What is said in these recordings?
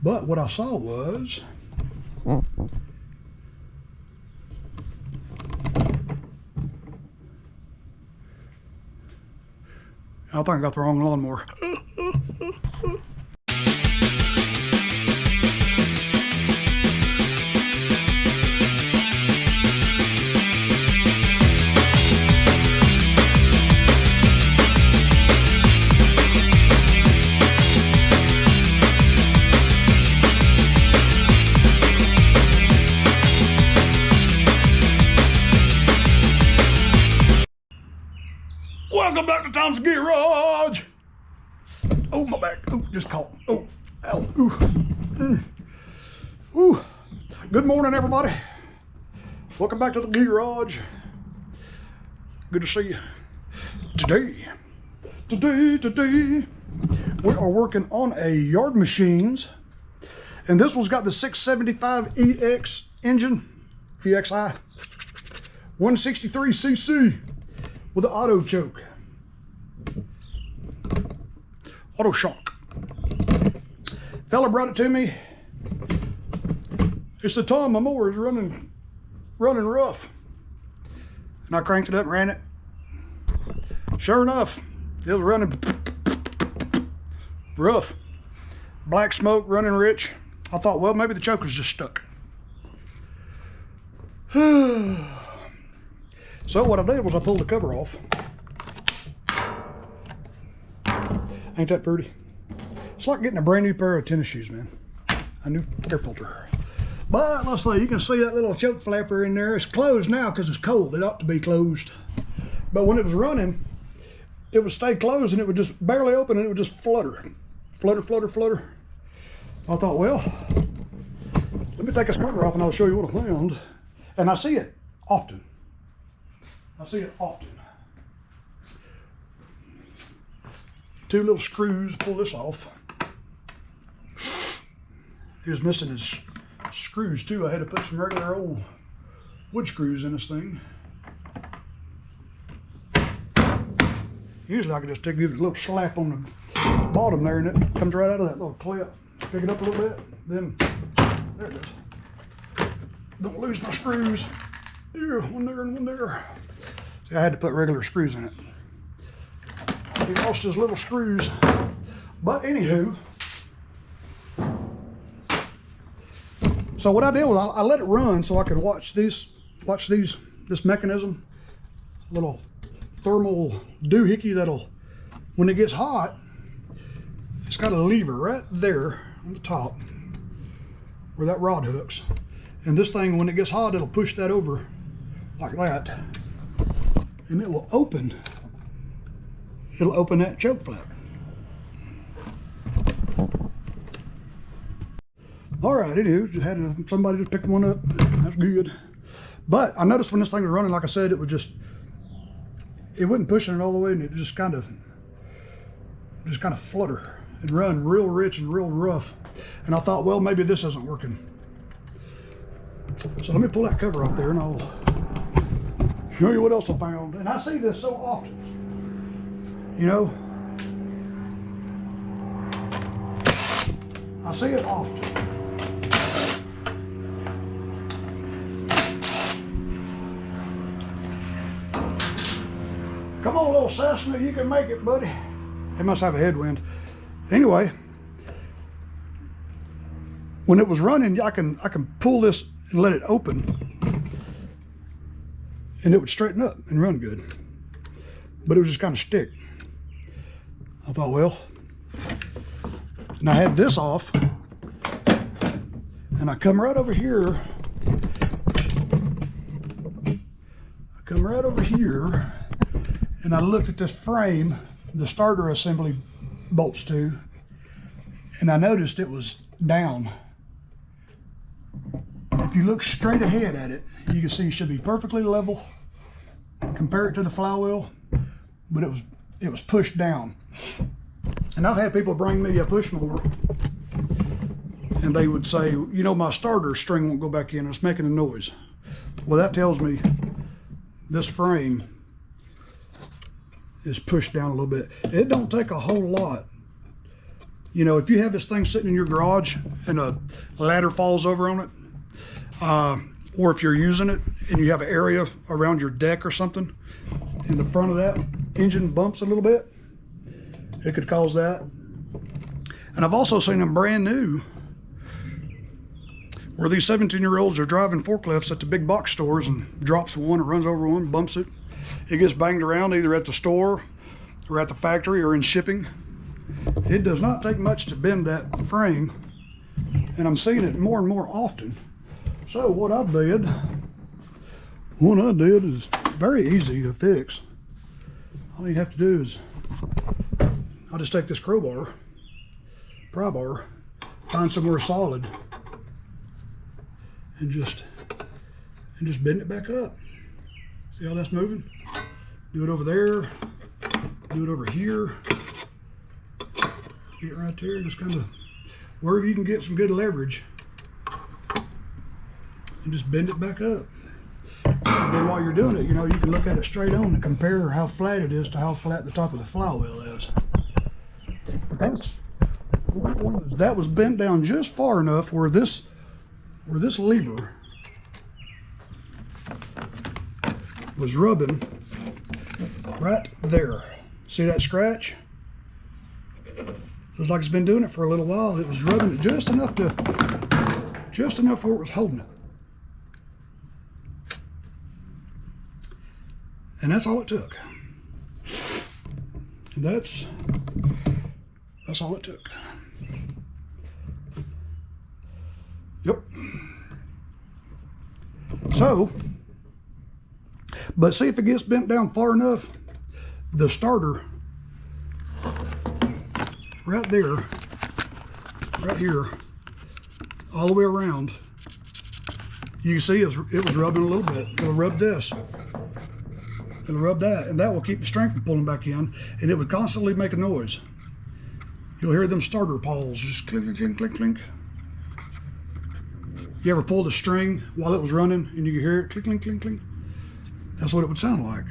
But what I saw was I think I got the wrong lawnmower. Welcome back to Tom's Garage. Oh, my back. Oh, just caught. Oh, ow. Ooh. Ooh. Good morning, everybody. Welcome back to the garage. Good to see you. Today, we are working on a yard machines. And this one's got the 675 EX engine, EXI, 163cc with an auto choke. Auto shock. Fella brought it to me. It's the time my mower is running rough. And I cranked it up and ran it. Sure enough, it was running rough. Black smoke, running rich. I thought, well, maybe the choke was just stuck. So what I did was I pulled the cover off. Ain't that pretty? It's like getting a brand new pair of tennis shoes, man. A new air filter. But let's see, you can see that little choke flapper in there. It's closed now because it's cold. It ought to be closed. But when it was running, it would stay closed and it would just barely open and it would just flutter. Flutter, flutter, flutter. I thought, well, let me take this cover off and I'll show you what I found. And I see it often. I see it often. Two little screws, pull this off. He was missing his screws too. I had to put some regular old wood screws in this thing. Usually I could just give it a little slap on the bottom there and it comes right out of that little clip. Pick it up a little bit, then there it is. Don't lose my screws. Yeah, one there and one there. See, I had to put regular screws in it. He lost his little screws. But anywho, so what I did was I let it run so I could watch this mechanism, little thermal doohickey that'll, when it gets hot, it's got a lever right there on the top where that rod hooks. And this thing, when it gets hot, it'll push that over like that. And it will open. It'll open that choke flap. All right, anywho, had somebody just pick one up. That's good. But I noticed when this thing was running, like I said, it wasn't pushing it all the way, and it just kind of flutter and run real rich and real rough. And I thought, well, maybe this isn't working. So let me pull that cover off there and I'll show you what else I found. And I see this so often, you know. I see it often. Come on, little Cessna, you can make it, buddy. It must have a headwind. Anyway, when it was running, I can pull this and let it open, and it would straighten up and run good. But it was just kind of stick. I thought, well, and I had this off, and I come right over here. And I looked at this frame the starter assembly bolts to, and I noticed it was down. If you look straight ahead at it, you can see it should be perfectly level. Compare it to the flywheel, but it was pushed down. And I've had people bring me a push mower, and they would say, you know, my starter string won't go back in, it's making a noise. Well, that tells me this frame is pushed down a little bit. It don't take a whole lot You know, if you have this thing sitting in your garage and a ladder falls over on it, or if you're using it and you have an area around your deck or something, in the front of that engine bumps a little bit, it could cause that. And I've also seen them brand new where these 17-year-olds are driving forklifts at the big box stores and drops one or runs over one, bumps it. It gets banged around either at the store or at the factory or in shipping. It does not take much to bend that frame, and I'm seeing it more and more often. So what I did is very easy to fix. All you have to do is, I'll just take this pry bar, find somewhere solid, and just bend it back up. See how that's moving? Do it over there, do it over here. Get it right there, just kind of wherever you can get some good leverage, and just bend it back up. And then while you're doing it, you know, you can look at it straight on and compare how flat it is to how flat the top of the flywheel is. But that was bent down just far enough where this lever was rubbing right there. See that scratch? Looks like it's been doing it for a little while. It was rubbing it just enough where it was holding it. And that's all it took. And that's all it took. Yep. So, but see if it gets bent down far enough, the starter right there, right here, all the way around, you can see it was rubbing a little bit. It'll rub this. It'll rub that, and that will keep the string from pulling back in, and it would constantly make a noise. You'll hear them starter pawls just clink, clink, clink, clink. You ever pull the string while it was running and you could hear it clink, clink, clink, clink? That's what it would sound like.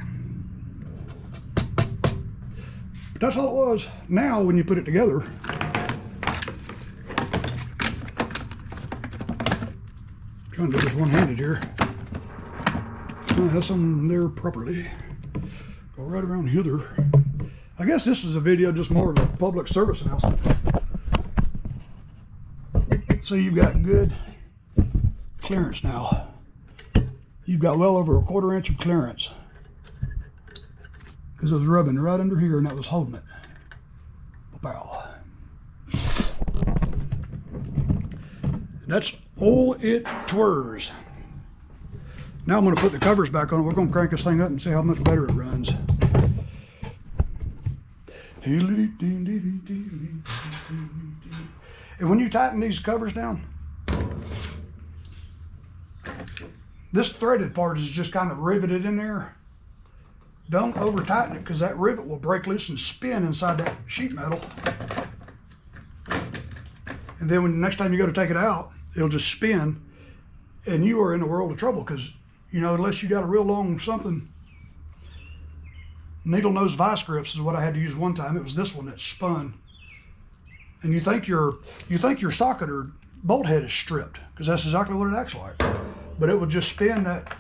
But that's all it was. Now, when you put it together, trying to do this one-handed here. I have something there properly. Go right around hither. I guess this is a video just more of a public service announcement. So you've got good clearance now. You've got well over 1/4 inch of clearance. Because it was rubbing right under here and that was holding it. Wow. That's all it twers. Now I'm going to put the covers back on it. We're going to crank this thing up and see how much better it runs. And when you tighten these covers down, this threaded part is just kind of riveted in there. Don't over tighten it because that rivet will break loose and spin inside that sheet metal. And then when the next time you go to take it out, it'll just spin and you are in a world of trouble because, you know, unless you got a real long something. Needle nose vice grips is what I had to use one time. It was this one that spun. And you think your socket or bolt head is stripped because that's exactly what it acts like. But it would just spin that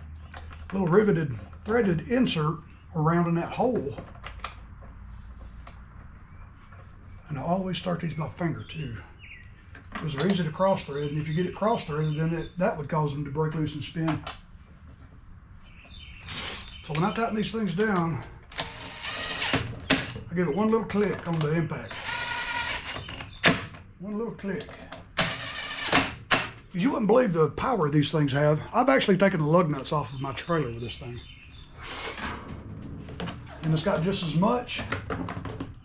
little riveted threaded insert around in that hole. And I always start these by finger too, because they're easy to cross thread, and if you get it cross threaded, then that would cause them to break loose and spin. So when I tighten these things down, I give it one little click on the impact. One little click. You wouldn't believe the power these things have. I've actually taken the lug nuts off of my trailer with this thing. And it's got just as much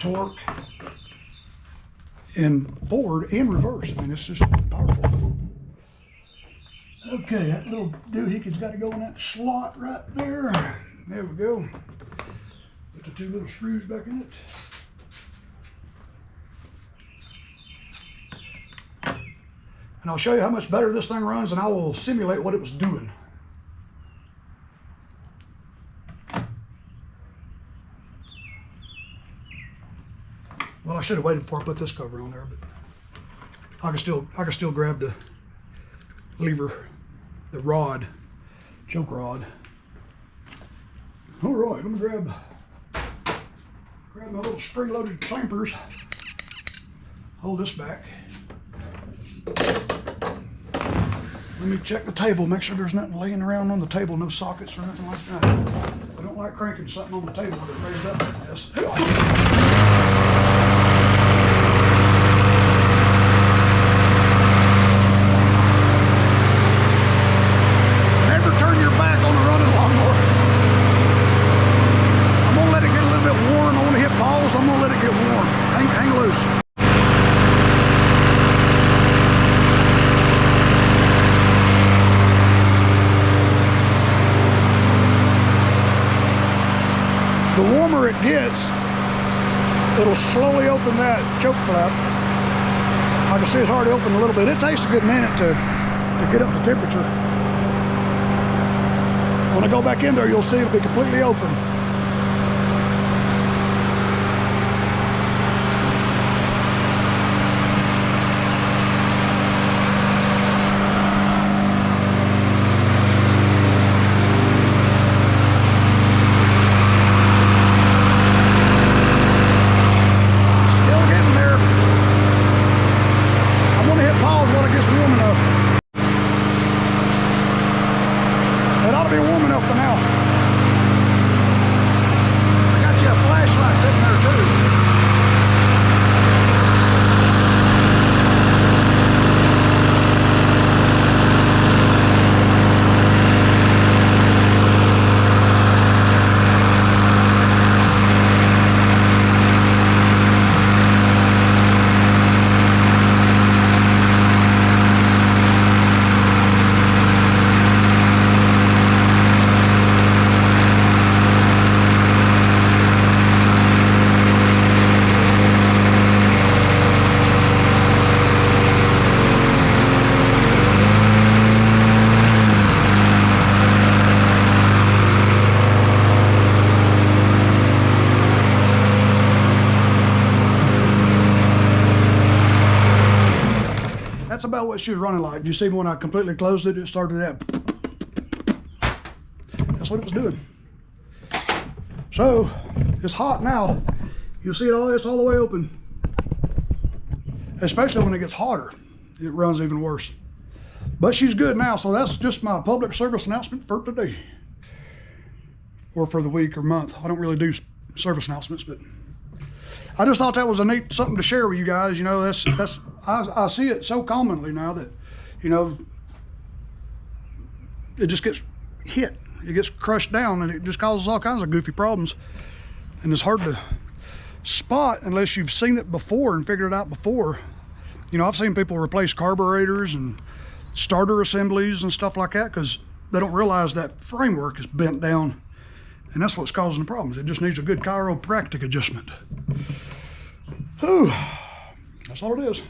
torque in forward and reverse. I mean, it's just powerful. Okay, that little doohickey's got to go in that slot right there. There we go. Put the 2 little screws back in it. And I'll show you how much better this thing runs, and I will simulate what it was doing. Well, should have waited before I put this cover on there, but I can still grab the lever, the rod, choke rod. All right, let me grab my little spring-loaded clampers. Hold this back. Let me check the table, make sure there's nothing laying around on the table, no sockets or nothing like that. I don't like cranking something on the table when it's raised up like this. Never turn your back on the running lawnmower. I'm gonna let it get a little bit warm. I wanna hit pause, I'm gonna let it get warm. Hang loose. The warmer it gets, it'll slowly open that choke flap. I can see it's already opened a little bit. It takes a good minute to get up to temperature. When I go back in there, you'll see it'll be completely open. It ought to be warm enough for now. I got you a flashlight sitting there too. That's about what she was running like. You see when I completely closed it, it started that. That's what it was doing. So it's hot now. You'll see it's all the way open. Especially when it gets hotter, it runs even worse. But she's good now, so that's just my public service announcement for today. Or for the week or month. I don't really do service announcements, but I just thought that was a neat something to share with you guys. You know, I see it so commonly now that, you know, it just gets hit. It gets crushed down and it just causes all kinds of goofy problems. And it's hard to spot unless you've seen it before and figured it out before. You know, I've seen people replace carburetors and starter assemblies and stuff like that because they don't realize that framework is bent down. And that's what's causing the problems. It just needs a good chiropractic adjustment. Whew. That's all it is.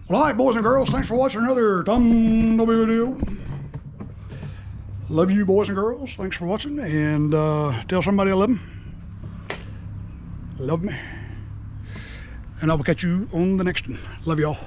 Well, all right, boys and girls, thanks for watching another Tom video. Love you, boys and girls. Thanks for watching, and tell somebody I love them. Love me. And I will catch you on the next one. Love y'all.